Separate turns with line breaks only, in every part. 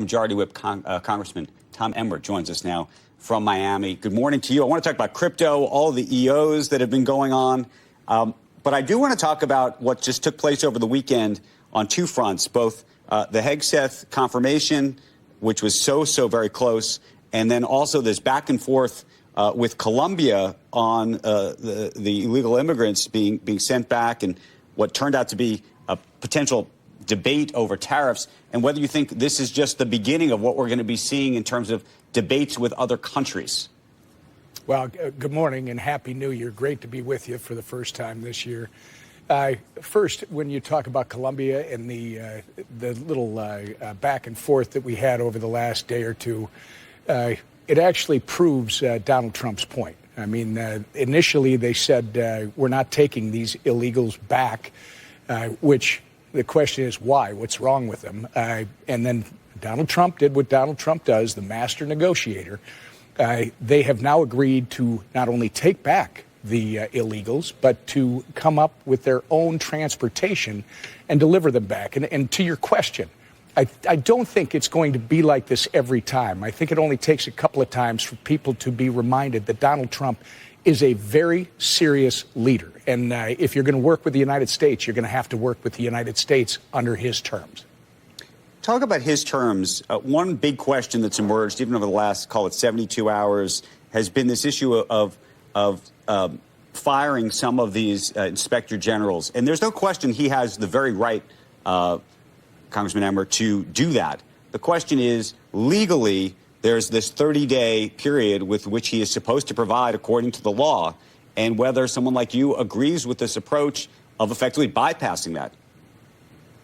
Majority Whip Congressman Tom Emmer joins us now from Miami. Good morning to you. I want to talk about crypto, all the EOs that have been going on. But I do want to talk about what just took place over the weekend on two fronts, both the Hegseth confirmation, which was so very close, and then also this back and forth with Colombia on the illegal immigrants being sent back and what turned out to be a potential debate over tariffs, and whether you think this is just the beginning of what we're going to be seeing in terms of debates with other countries.
Well, good morning and Happy New Year. Great to be with you for the first time this year. First, when you talk about Colombia and the little back and forth that we had over the last day or two, it actually proves Donald Trump's point. I mean, initially they said we're not taking these illegals back, which the question is why? What's wrong with them? And then Donald Trump did what Donald Trump does, the master negotiator. They have now agreed to not only take back the illegals, but to come up with their own transportation and deliver them back. And to your question, I don't think it's going to be like this every time. I think it only takes a couple of times for people to be reminded that Donald Trump is a very serious leader. And if you're going to work with the United States, you're going to have to work with the United States under his terms.
Talk about his terms. One big question that's emerged, even over the last, call it 72 hours, has been this issue of firing some of these inspector generals. And there's no question he has the very right, Congressman Emmer, to do that. The question is, legally, there's this 30-day period with which he is supposed to provide according to the law, and whether someone like you agrees with this approach of effectively bypassing that.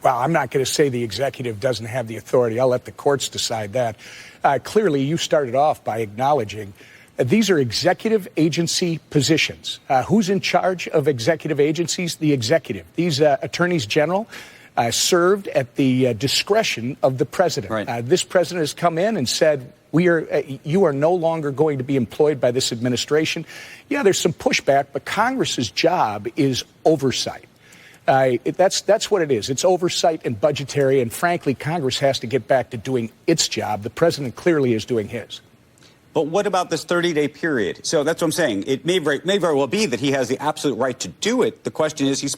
Well, I'm not going to say the executive doesn't have the authority. I'll let the courts decide that. Clearly, you started off by acknowledging these are executive agency positions. Who's in charge of executive agencies? The executive. These attorneys general served at the discretion of the president.
Right.
This president has come in and said, you are no longer going to be employed by this administration. Yeah, there's some pushback, but Congress's job is oversight. That's what it is. It's oversight and budgetary, and frankly, Congress has to get back to doing its job. The president clearly is doing his.
But what about this 30-day period? So that's what I'm saying. It may very well be that he has the absolute right to do it. The question is, he's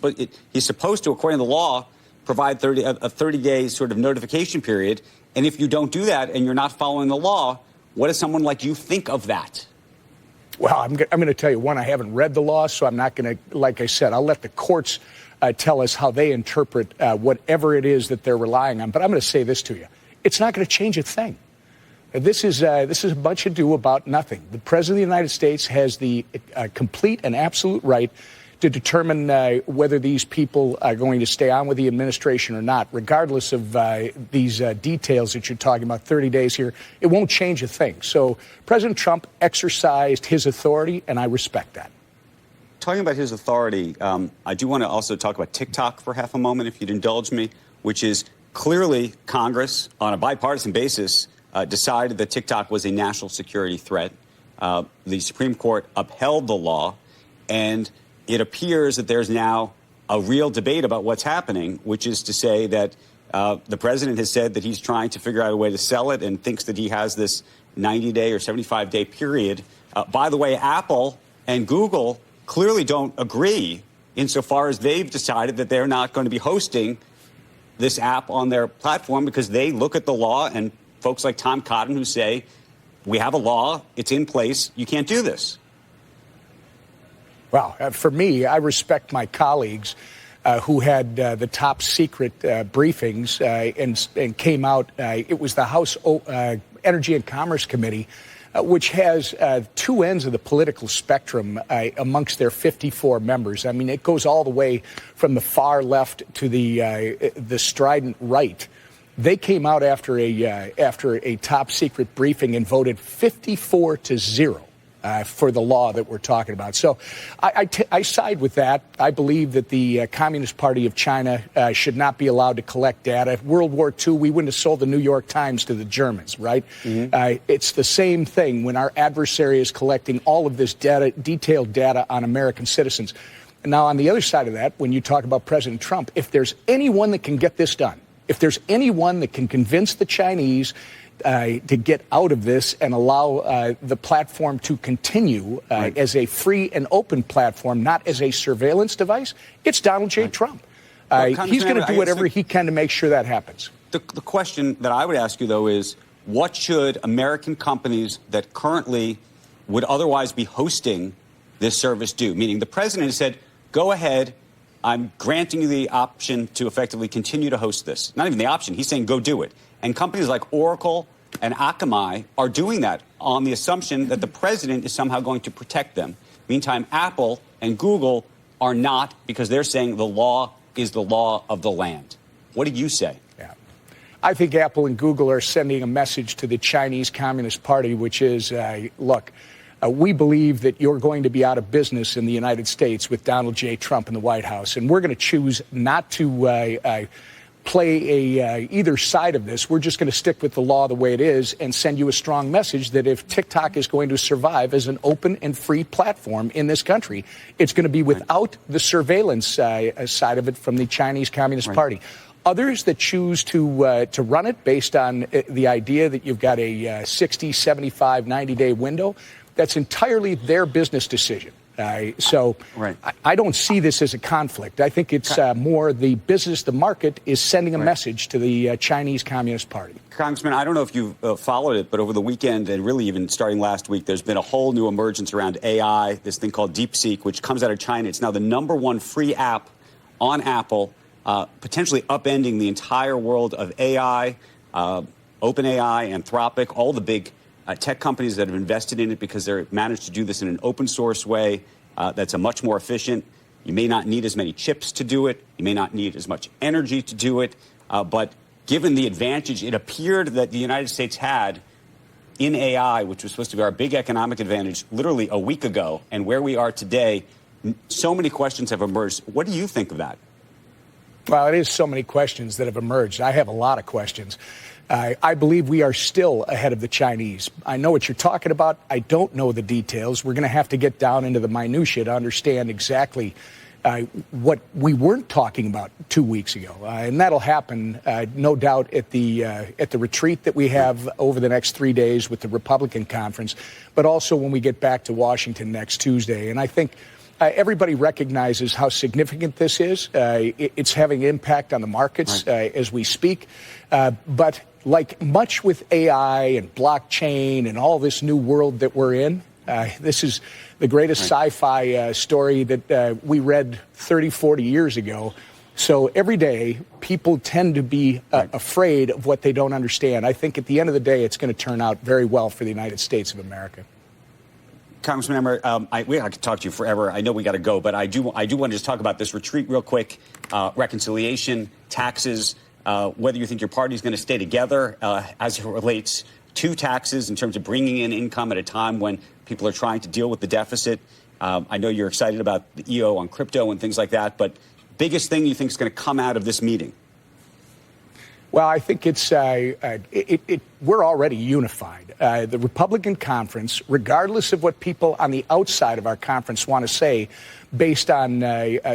supposed to, according to the law, provide a 30-day sort of notification period. And if you don't do that and you're not following the law, what does someone like you think of that?
Well, I'm going to tell you, one, I haven't read the law, so I'm not going to, like I said, I'll let the courts tell us how they interpret whatever it is that they're relying on. But I'm going to say this to you. It's not going to change a thing. This is a bunch of ado about nothing. The President of the United States has the complete and absolute right to determine whether these people are going to stay on with the administration or not, regardless of these details that you're talking about, 30 days here. It won't change a thing. So President Trump exercised his authority, and I respect that.
Talking about his authority, I do want to also talk about TikTok for half a moment, if you'd indulge me, which is clearly Congress, on a bipartisan basis, decided that TikTok was a national security threat. The Supreme Court upheld the law, and it appears that there's now a real debate about what's happening, which is to say that the president has said that he's trying to figure out a way to sell it and thinks that he has this 90-day or 75-day period. By the way, Apple and Google clearly don't agree insofar as they've decided that they're not going to be hosting this app on their platform because they look at the law, and folks like Tom Cotton who say, we have a law, it's in place, you can't do this.
Well, for me, I respect my colleagues who had the top secret briefings and came out. It was the House Energy and Commerce Committee, which has two ends of the political spectrum amongst their 54 members. I mean, it goes all the way from the far left to the strident right. They came out after a top secret briefing and voted 54-0. For the law that we're talking about. So I side with that. I believe that the Communist Party of China should not be allowed to collect data. World War II, we wouldn't have sold the New York Times to the Germans, right? Mm-hmm. It's the same thing when our adversary is collecting all of this data, detailed data on American citizens. Now, on the other side of that, when you talk about President Trump, if there's anyone that can get this done, If there's anyone that can convince the Chinese to get out of this and allow the platform to continue as a free and open platform, not as a surveillance device, it's Donald J. Trump. He's going to do whatever he can to make sure that happens.
The question that I would ask you, though, is what should American companies that currently would otherwise be hosting this service do? Meaning the president has said, go ahead, I'm granting you the option to effectively continue to host this. Not even the option, he's saying go do it. And companies like Oracle and Akamai are doing that on the assumption that the president is somehow going to protect them. Meantime, Apple and Google are not, because they're saying the law is the law of the land. What do you say?
Yeah. I think Apple and Google are sending a message to the Chinese Communist Party, which is, look, we believe that you're going to be out of business in the United States with Donald J. Trump in the White House, and we're going to choose not to play either side of this. We're just going to stick with the law the way it is and send you a strong message that if TikTok is going to survive as an open and free platform in this country, it's going to be without the surveillance side of it from the Chinese Communist Party. Others that choose to run it based on the idea that you've got a 60, 75, 90-day window, that's entirely their business decision. I don't see this as a conflict. I think it's more the business, the market is sending a message to the Chinese Communist Party.
Congressman, I don't know if you've followed it, but over the weekend and really even starting last week, there's been a whole new emergence around AI, this thing called DeepSeek, which comes out of China. It's now the #1 free app on Apple, potentially upending the entire world of AI, OpenAI, Anthropic, all the big tech companies that have invested in it because they've managed to do this in an open source way that's a much more efficient. You may not need as many chips to do it. You may not need as much energy to do it. But given the advantage it appeared that the United States had in AI, which was supposed to be our big economic advantage literally a week ago, and where we are today, so many questions have emerged. What do you think of that?
Well, it is so many questions that have emerged. I have a lot of questions. I believe we are still ahead of the Chinese. I know what you're talking about. I don't know the details. We're going to have to get down into the minutia to understand exactly what we weren't talking about 2 weeks ago. And that'll happen, no doubt, at the retreat that we have over the next 3 days with the Republican conference, but also when we get back to Washington next Tuesday. And I think everybody recognizes how significant this is. It's having impact on the markets as we speak. But like much with AI and blockchain and all this new world that we're in, this is the greatest sci-fi story that we read 30, 40 years ago. So every day, people tend to be afraid of what they don't understand. I think at the end of the day, it's going to turn out very well for the United States of America.
Congressman Emmer, I could talk to you forever. I know we got to go, but I do want to just talk about this retreat real quick. Reconciliation, taxes, whether you think your party is going to stay together as it relates to taxes in terms of bringing in income at a time when people are trying to deal with the deficit. I know you're excited about the EO on crypto and things like that, but biggest thing you think is going to come out of this meeting?
Well, I think it's we're already unified. The Republican conference, regardless of what people on the outside of our conference want to say, based on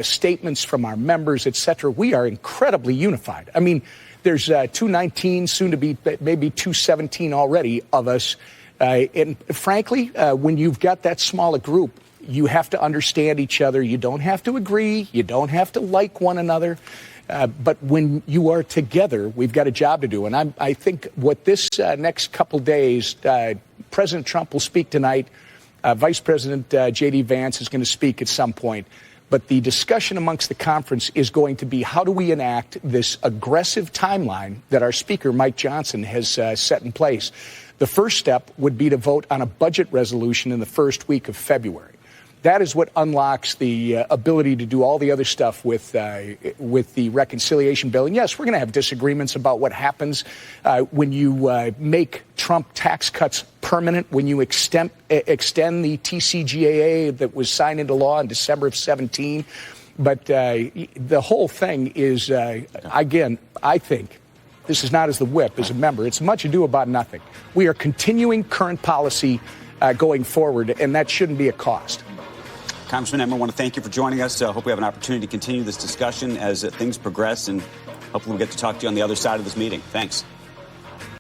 statements from our members, et cetera, we are incredibly unified. I mean, there's 219, soon to be maybe 217 already of us. And frankly, when you've got that small a group, you have to understand each other. You don't have to agree. You don't have to like one another. But when you are together, we've got a job to do. And I think what this next couple days, President Trump will speak tonight. Vice President J.D. Vance is going to speak at some point. But the discussion amongst the conference is going to be how do we enact this aggressive timeline that our Speaker, Mike Johnson, has set in place. The first step would be to vote on a budget resolution in the first week of February. That is what unlocks the ability to do all the other stuff with the reconciliation bill. And yes, we're going to have disagreements about what happens when you make Trump tax cuts permanent, when you extend the TCJA that was signed into law in December of 17. But the whole thing is, again, I think this is not as the whip, as a member. It's much ado about nothing. We are continuing current policy going forward, and that shouldn't be a cost.
Congressman Emmer, I want to thank you for joining us. Hope we have an opportunity to continue this discussion as things progress, and hopefully we'll get to talk to you on the other side of this meeting. Thanks.